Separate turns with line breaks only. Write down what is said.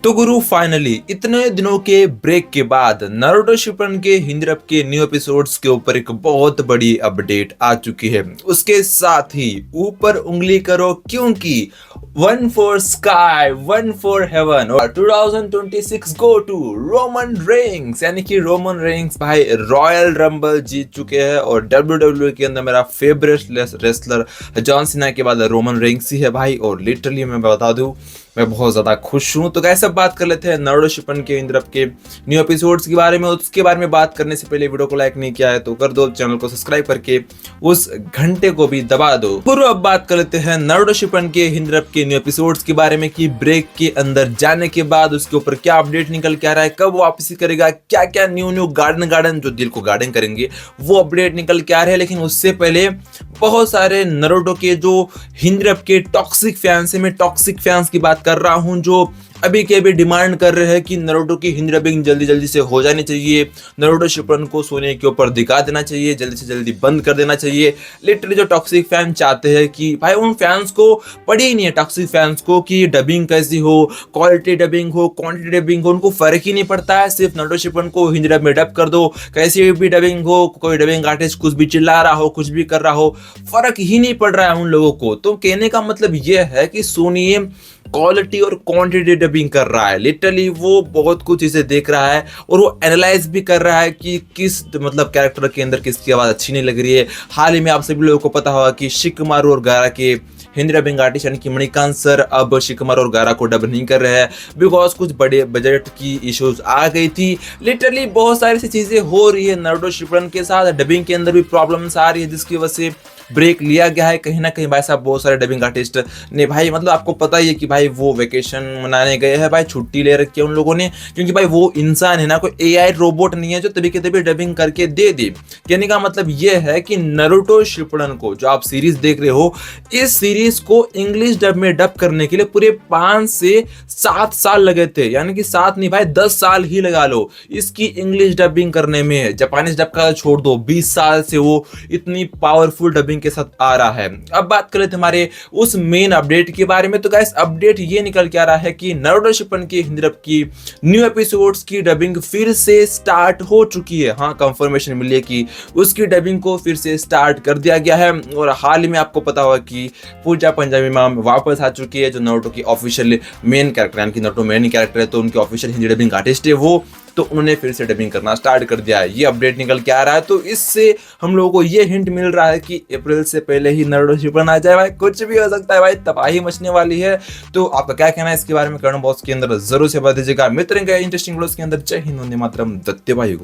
तो गुरु फाइनली इतने दिनों के ब्रेक के बाद नारुतो शिपन के हिंदी डब के न्यू एपिसोड्स के ऊपर एक बहुत बड़ी अपडेट आ चुकी है। उसके साथ ही ऊपर उंगली करो क्योंकि one for sky one for heaven और 2026 गो टू रोमन रेंग्स, यानी कि रोमन रेंग्स भाई रॉयल रंबल जीत चुके हैं। और WWE के अंदर मेरा फेवरेट रेसलर जॉन सीना के बाद रोमन रेंग्स ही है भाई। और लिटरली मैं बता दूं मैं बहुत ज्यादा खुश हूं। तो कैसे बात कर लेते हैं नारुतो शिपन के हिंदी डब के न्यू एपिसोड्स के बारे में। उसके बारे में बात करने से पहले वीडियो को लाइक नहीं किया है तो कर दो, चैनल को सब्सक्राइब करके उस घंटे को भी दबा दो। पूर्व अब बात कर लेते हैं नारुतो शिपन के हिंदी डब के न्यू एपिसोड्स के बारे में कि ब्रेक के अंदर जाने के बाद उसके ऊपर क्या अपडेट निकल के आ रहा है, कब वापसी करेगा, क्या क्या न्यू गार्डन जो दिल को गार्डन करेंगे वो अपडेट निकल के आ रहे हैं। लेकिन उससे पहले बहुत सारे नारुतो के जो हिंदी डब के टॉक्सिक फैंस है, मैं टॉक्सिक फैंस की बात कर रहा हूं, जो अभी के अभी डिमांड कर रहे हैं कि नारुतो की हिंदी डबिंग जल्दी जल्दी से हो जानी चाहिए, नारुतो शिपन को सोने के ऊपर दिखा देना चाहिए, जल्दी से जल्दी बंद कर देना चाहिए। लिटरली जो टॉक्सिक फैन चाहते हैं कि भाई उन फैंस को पड़ी ही नहीं है, टॉक्सिक फैंस को, कि डबिंग कैसी हो, क्वालिटी डबिंग हो, क्वांटिटी डबिंग हो, उनको फर्क ही नहीं पड़ता है। सिर्फ नारुतो शिपन को हिंदी डब में डब कर दो, कैसी भी डबिंग हो, कोई डबिंग आर्टिस्ट कुछ भी चिल्ला रहा हो, कुछ भी कर रहा हो, फर्क ही नहीं पड़ रहा है उन लोगों को। तो कहने का मतलब यह है कि सोनिए क्वालिटी और क्वांटिटी डबिंग कर रहा है। लिटरली वो बहुत कुछ चीजें देख रहा है और वो एनालाइज भी कर रहा है कि किस मतलब कैरेक्टर के अंदर किसकी आवाज अच्छी नहीं लग रही है। हाल ही में आप सभी लोगों को पता होगा कि शिकमारू और गारा के हिंदी डबिंग आर्टिस्ट यानी कि मणिकांत सर अब शिकमारू और गारा को डब नहीं कर रहे हैं बिकॉज कुछ बड़े बजट की इश्यूज आ गई थी। लिटरली बहुत सारी सी चीजें हो रही है नारुतो शिपन के साथ, डबिंग के अंदर भी प्रॉब्लम्स आ रही है जिसकी वजह से ब्रेक लिया गया है। कहीं ना कहीं भाई साहब बहुत सारे डबिंग आर्टिस्ट ने भाई मतलब आपको पता ही है कि भाई वो वेकेशन मनाने गए हैं, भाई छुट्टी ले रखी है उन लोगों ने, क्योंकि भाई वो इंसान है ना, कोई एआई रोबोट नहीं है जो तभी के तभी डबिंग करके दे दी। कहने का मतलब ये है कि नारुतो शिपन को जो आप सीरीज देख रहे हो, इस सीरीज को इंग्लिश डब में डब करने के लिए पूरे 5 से 7 साल लगे थे, यानी कि 7 नहीं भाई 10 साल ही लगा लो इसकी इंग्लिश डबिंग करने में। जापानीज डब का छोड़ दो, 20 साल से वो इतनी पावरफुल डबिंग के साथ आ रहा है। अब बात कर लेते हमारे उस मेन अपडेट के बारे में। तो गाइस अपडेट ये निकल के आ रहा है कि नारुतो शिपन की हिंदी डब की न्यू एपिसोड्स की डबिंग फिर से स्टार्ट हो चुकी है। हाँ, कंफर्मेशन मिली है कि उसकी डबिंग को फिर से स्टार्ट कर दिया गया है। और हाल ही में आपको पता होगा कि पूजा पंजाबी मैम वापस आ चुकी है, जो नारुतो की ऑफिशियल मेन कैरेक्टर, यानी कि नारुतो मेन कैरेक्टर है तो उनकी ऑफिशियल हिंदी डबिंग आर्टिस्ट है वो, तो उन्होंने फिर से डबिंग करना स्टार्ट कर दिया है। ये अपडेट निकल के आ रहा है। तो इससे हम लोगों को ये हिंट मिल रहा है कि अप्रैल से पहले ही नारुतो शिपन आ जाए। भाई कुछ भी हो सकता है, भाई तबाही मचने वाली है। तो आपका क्या कहना है इसके बारे में कमेंट बॉक्स के अंदर जरूर से बता दीजिएगा। मित्र इंटरेस्टिंग वीडियोस के अंदर जय हिंद, वंदे मातरम, दत्ते भाई।